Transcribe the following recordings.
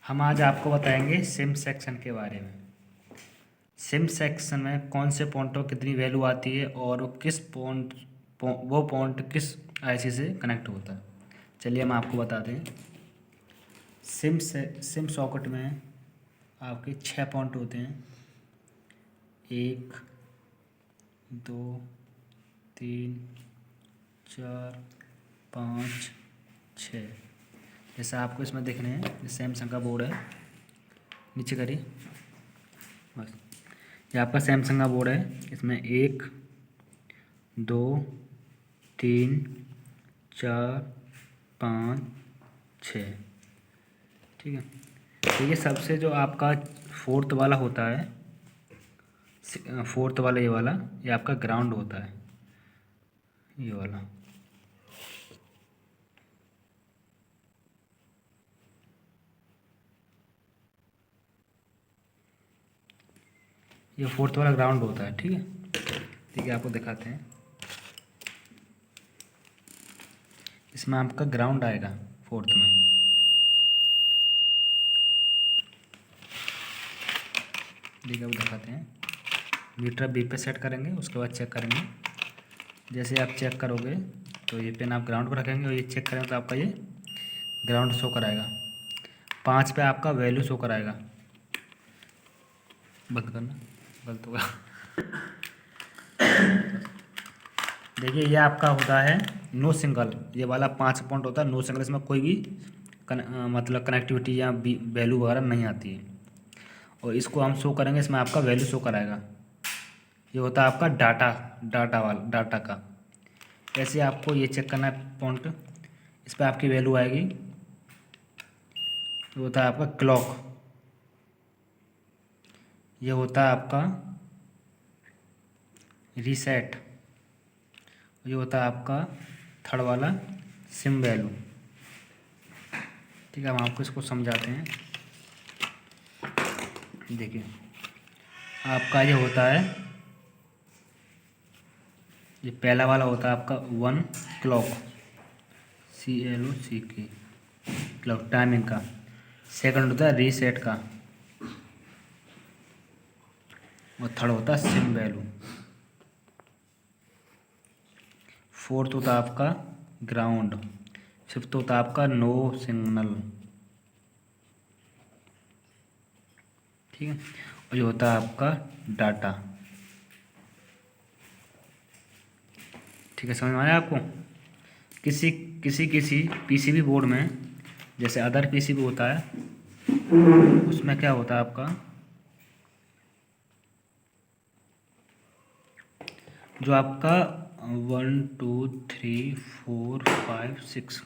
हम आज आपको बताएंगे सिम सेक्शन के बारे में। सिम सेक्शन में कौन से पॉइंटों कितनी वैल्यू आती है और वो पॉइंट किस आईसी से कनेक्ट होता है। चलिए हम आपको बताते हैं। सिम सॉकेट में आपके 6 पॉइंट होते हैं। 1 2 3 4 5 6। जैसा आपको इसमें दिख रहे हैं, ये सैमसंग का बोर्ड है। नीचे करिए बस। ये आपका सैमसंग का बोर्ड है। इसमें 1 2 3 4 5 6। ठीक है। तो ये सबसे जो आपका फोर्थ वाला होता है, फोर्थ वाला ये आपका ग्राउंड होता है, ये वाला। ये फोर्थ वाला ग्राउंड होता है। ठीक है, आपको दिखाते हैं। इसमें आपका ग्राउंड आएगा फोर्थ में। ठीक है, वो दिखाते हैं। मीटर बी पे सेट करेंगे, उसके बाद चेक करेंगे। जैसे आप चेक करोगे तो ये पेन आप ग्राउंड पर रखेंगे और ये चेक करेंगे तो आपका ये ग्राउंड शो कराएगा। 5 पे आपका वैल्यू शो कराएगा। बंद करना, गलत होगा। देखिए, ये आपका होता है नो सिंगल। ये वाला 5 पॉइंट होता है नो सिंगल। इसमें कोई भी मतलब कनेक्टिविटी या वैल्यू वगैरह नहीं आती है। और इसको हम शो करेंगे, इसमें आपका वैल्यू शो कराएगा। ये होता है आपका डाटा का। ऐसे आपको ये चेक करना है पॉइंट, इस पर आपकी वैल्यू आएगी। ये होता है आपका क्लॉक। ये होता है आपका रीसेट। ये होता है आपका थर्ड वाला सिम वैल्यू। ठीक है, हम आपको इसको समझाते हैं। देखिए, आपका ये होता है, ये पहला वाला होता है आपका 1 क्लॉक, CLOCK, क्लॉक टाइमिंग का। सेकंड होता है रीसेट का और थर्ड होता है सिम वैल्यू। फोर्थ होता है आपका ग्राउंड। फिफ्थ होता है आपका नो सिग्नल। ठीक है, और ये होता है आपका डाटा। ठीक है, समझ में आया आपको। किसी किसी किसी पीसीबी बोर्ड में, जैसे अदर पीसीबी होता है, उसमें क्या होता है आपका, जो आपका 1 2 3 4 5 6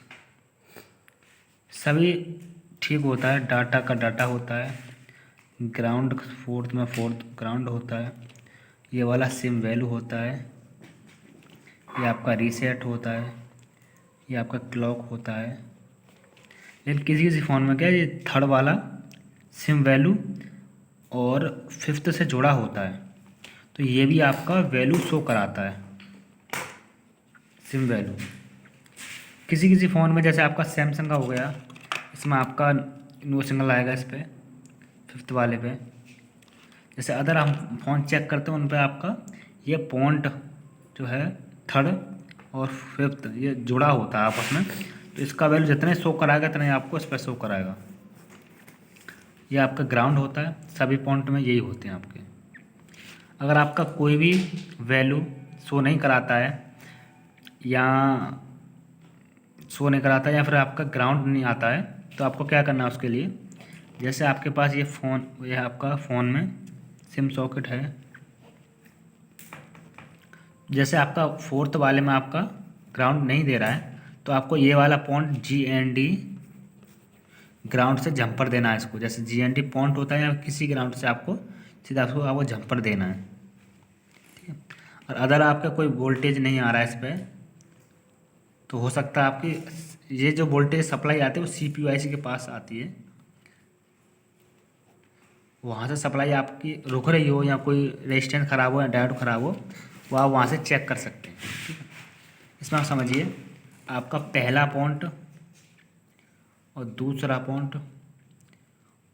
सभी ठीक होता है। डाटा का डाटा होता है। ग्राउंड फोर्थ में फोर्थ ग्राउंड होता है। ये वाला सिम वैल्यू होता है। ये आपका रीसेट होता है। ये आपका क्लॉक होता है। लेकिन किसी किसी फ़ोन में क्या है, ये थर्ड वाला सिम वैल्यू और फिफ्थ से जुड़ा होता है, तो ये भी आपका वैल्यू शो कराता है, सिम वैल्यू। किसी किसी फ़ोन में, जैसे आपका सैमसंग का हो गया, इसमें आपका नो सिंगल आएगा इस पर, फिफ्थ वाले पे। जैसे अदर हम फ़ोन चेक करते हैं, उन पे आपका ये पॉइंट जो है थर्ड और फिफ्थ ये जुड़ा होता है आपस में, तो इसका वैल्यू जितने शो कराएगा उतने आपको इस पर शो कराएगा। ये आपका ग्राउंड होता है। सभी पॉइंट में यही होते हैं आपके। अगर आपका कोई भी वैल्यू शो नहीं कराता है या या फिर आपका ग्राउंड नहीं आता है, तो आपको क्या करना है उसके लिए। जैसे आपके पास ये आपका फ़ोन में सिम सॉकेट है। जैसे आपका फोर्थ वाले में आपका ग्राउंड नहीं दे रहा है, तो आपको ये वाला पॉइंट GND ग्राउंड से जंपर देना है इसको। जैसे GND पॉइंट होता है, या किसी ग्राउंड से आपको सीधा आपको जंपर देना है। ठीक है। और अगर आपका कोई वोल्टेज नहीं आ रहा है इस पर, तो हो सकता है आपकी ये जो वोल्टेज सप्लाई आती है वो CPU IC के पास आती है। वहाँ से सप्लाई आपकी रुक रही हो, या कोई रेजिस्टेंस ख़राब हो, या डायोड ख़राब हो, वो आप वहाँ से चेक कर सकते हैं। ठीक है। इसमें आप समझिए, आपका पहला पॉइंट और दूसरा पॉइंट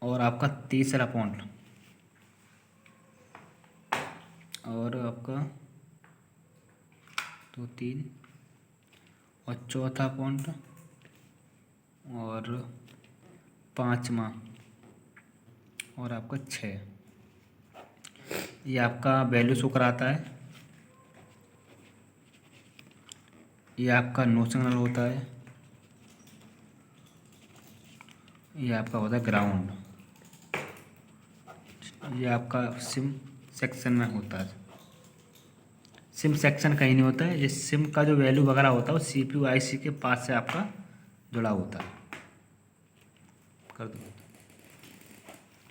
और आपका तीसरा पॉइंट, और आपका तो 3, और चौथा पॉइंट, और 5वां, और आपका 6। ये आपका वैल्यू शो कराता है। ये आपका नो सिग्नल होता है। ये आपका होता है ग्राउंड। ये आपका सिम सेक्शन में होता है। सिम सेक्शन कहीं नहीं होता है। ये सिम का जो वैल्यू वगैरह होता है वो CPU IC के पास से आपका जुड़ा होता है। कर दो।